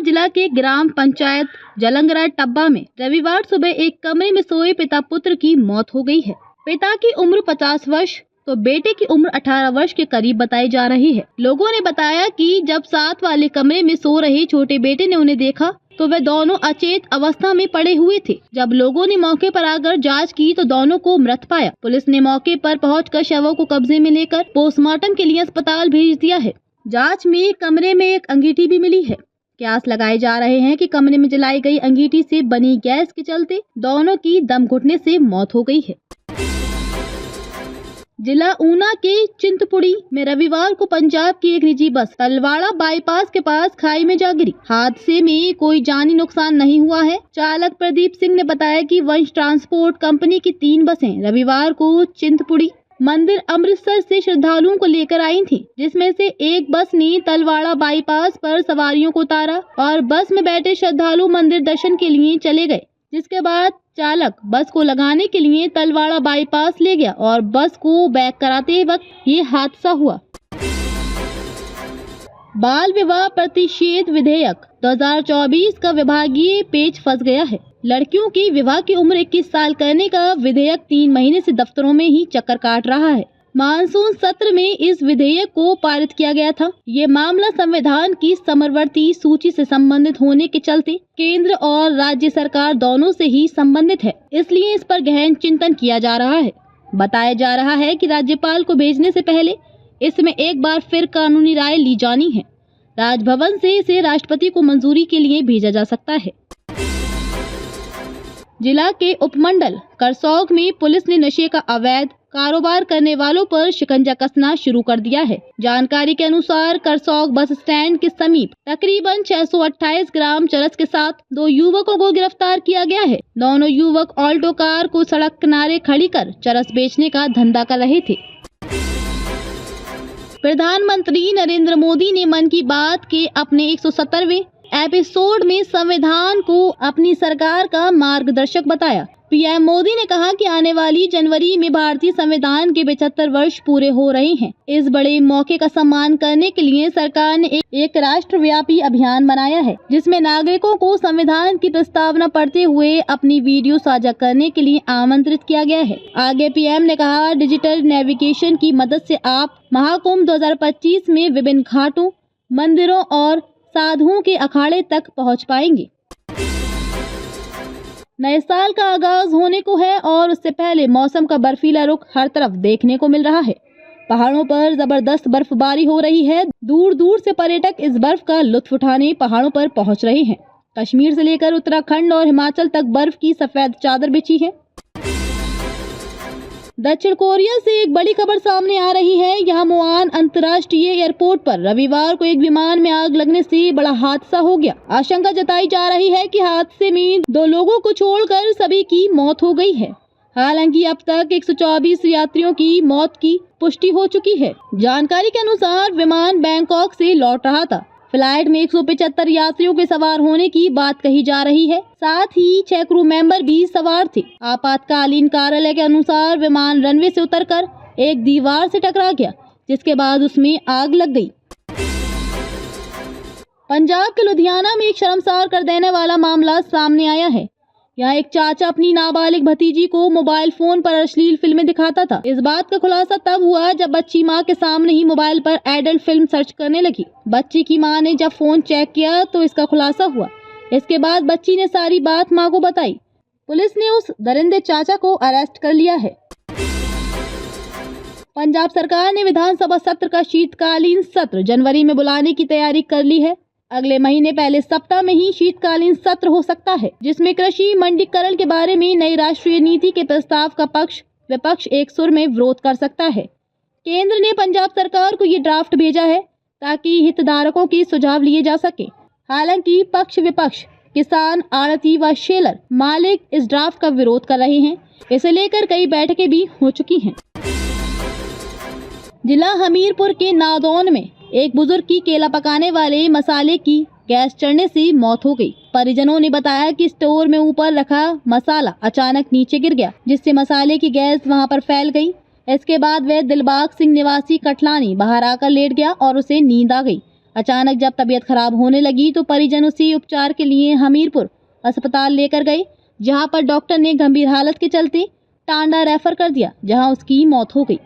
जिला के ग्राम पंचायत जलंगरा टब्बा में रविवार सुबह एक कमरे में सोए पिता पुत्र की मौत हो गई है। पिता की उम्र 50 वर्ष तो बेटे की उम्र 18 वर्ष के करीब बताई जा रही है। लोगों ने बताया कि जब साथ वाले कमरे में सो रहे छोटे बेटे ने उन्हें देखा तो वे दोनों अचेत अवस्था में पड़े हुए थे। जब लोगों ने मौके पर आकर जांच की तो दोनों को मृत पाया। पुलिस ने मौके पर पहुंचकर शवों को कब्जे में लेकर पोस्टमार्टम के लिए अस्पताल भेज दिया है। जांच में कमरे में एक अंगीठी भी मिली है। कयास लगाए जा रहे हैं कि कमरे में जलाई गई अंगीठी से बनी गैस के चलते दोनों की दम घुटने से मौत हो गई है। जिला ऊना के चिंतपुड़ी में रविवार को पंजाब की एक निजी बस तलवाड़ा बाईपास के पास खाई में जा गिरी। हादसे में कोई जानी नुकसान नहीं हुआ है। चालक प्रदीप सिंह ने बताया कि वंश ट्रांसपोर्ट कंपनी की 3 बसें रविवार को चिंतपुड़ी मंदिर अमृतसर से श्रद्धालुओं को लेकर आई थी, जिसमें से एक बस ने तलवाड़ा बाईपास पर सवारियों को उतारा और बस में बैठे श्रद्धालु मंदिर दर्शन के लिए चले गए, जिसके बाद चालक बस को लगाने के लिए तलवाड़ा बाईपास ले गया और बस को बैक कराते वक्त ये हादसा हुआ। बाल विवाह प्रतिषेध विधेयक 2024 का विभागीय पेच फंस गया है। लड़कियों की विवाह की उम्र 21 साल करने का विधेयक 3 महीने से दफ्तरों में ही चक्कर काट रहा है। मानसून सत्र में इस विधेयक को पारित किया गया था। ये मामला संविधान की समवर्ती सूची से संबंधित होने के चलते केंद्र और राज्य सरकार दोनों से ही संबंधित है, इसलिए इस पर गहन चिंतन किया जा रहा है। बताया जा रहा है कि राज्यपाल को भेजने से पहले इसमें एक बार फिर कानूनी राय ली जानी है। राजभवन से इसे राष्ट्रपति को मंजूरी के लिए भेजा जा सकता है। जिला के उपमंडल करसौग में पुलिस ने नशे का अवैध कारोबार करने वालों पर शिकंजा कसना शुरू कर दिया है। जानकारी के अनुसार करसौग बस स्टैंड के समीप तकरीबन 628 ग्राम चरस के साथ 2 युवकों को गिरफ्तार किया गया है। दोनों युवक ऑल्टो कार को सड़क किनारे खड़ी कर चरस बेचने का धंधा कर रहे थे। प्रधानमंत्री नरेंद्र मोदी ने मन की बात के अपने 170वें एपिसोड में संविधान को अपनी सरकार का मार्गदर्शक बताया। पीएम मोदी ने कहा कि आने वाली जनवरी में भारतीय संविधान के 75 वर्ष पूरे हो रहे हैं। इस बड़े मौके का सम्मान करने के लिए सरकार ने एक राष्ट्रव्यापी अभियान बनाया है, जिसमें नागरिकों को संविधान की प्रस्तावना पढ़ते हुए अपनी वीडियो साझा करने के लिए आमंत्रित किया गया है। आगे पीएम ने कहा, डिजिटल नेविगेशन की मदद से आप महाकुंभ 2025 में विभिन्न घाटों, मंदिरों और साधुओं के अखाड़े तक पहुंच पाएंगे। नए साल का आगाज होने को है और उससे पहले मौसम का बर्फीला रुख हर तरफ देखने को मिल रहा है। पहाड़ों पर जबरदस्त बर्फबारी हो रही है। दूर दूर से पर्यटक इस बर्फ का लुत्फ उठाने पहाड़ों पर पहुंच रहे हैं। कश्मीर से लेकर उत्तराखंड और हिमाचल तक बर्फ की सफेद चादर बिछी है। दक्षिण कोरिया से एक बड़ी खबर सामने आ रही है। यहाँ मुआन अंतर्राष्ट्रीय एयरपोर्ट पर रविवार को एक विमान में आग लगने से बड़ा हादसा हो गया। आशंका जताई जा रही है कि हादसे में 2 लोगों को छोड़कर सभी की मौत हो गई है। हालांकि अब तक 124 यात्रियों की मौत की पुष्टि हो चुकी है। जानकारी के अनुसार विमान बैंकॉक से लौट रहा था। फ्लाइट में 175 यात्रियों के सवार होने की बात कही जा रही है। साथ ही 6 क्रू मेंबर भी सवार थे। आपातकालीन कार्यालय के अनुसार विमान रनवे से उतरकर एक दीवार से टकरा गया, जिसके बाद उसमें आग लग गई। पंजाब के लुधियाना में एक शर्मसार कर देने वाला मामला सामने आया है। यहाँ एक चाचा अपनी नाबालिग भतीजी को मोबाइल फोन पर अश्लील फिल्में दिखाता था। इस बात का खुलासा तब हुआ जब बच्ची माँ के सामने ही मोबाइल पर एडल्ट फिल्म सर्च करने लगी। बच्ची की माँ ने जब फोन चेक किया तो इसका खुलासा हुआ। इसके बाद बच्ची ने सारी बात माँ को बताई। पुलिस ने उस दरिंदे चाचा को अरेस्ट कर लिया है। पंजाब सरकार ने विधानसभा सत्र का शीतकालीन सत्र जनवरी में बुलाने की तैयारी कर ली है। अगले महीने पहले सप्ताह में ही शीतकालीन सत्र हो सकता है, जिसमें कृषि मंडीकरण के बारे में नई राष्ट्रीय नीति के प्रस्ताव का पक्ष विपक्ष एक सुर में विरोध कर सकता है। केंद्र ने पंजाब सरकार को ये ड्राफ्ट भेजा है ताकि हितधारकों के सुझाव लिए जा सके। हालांकि पक्ष विपक्ष, किसान, आड़ती व शेलर मालिक इस ड्राफ्ट का विरोध कर रहे हैं। इसे लेकर कई बैठकें भी हो चुकी हैं। जिला हमीरपुर के नादौन में एक बुजुर्ग की केला पकाने वाले मसाले की गैस चढ़ने से मौत हो गई। परिजनों ने बताया कि स्टोर में ऊपर रखा मसाला अचानक नीचे गिर गया, जिससे मसाले की गैस वहां पर फैल गई। इसके बाद वह दिलबाग सिंह निवासी कठलानी बाहर आकर लेट गया और उसे नींद आ गई। अचानक जब तबीयत खराब होने लगी तो परिजन उसे उपचार के लिए हमीरपुर अस्पताल लेकर गए, जहां पर डॉक्टर ने गंभीर हालत के चलते टांडा रेफर कर दिया, जहां उसकी मौत हो गई।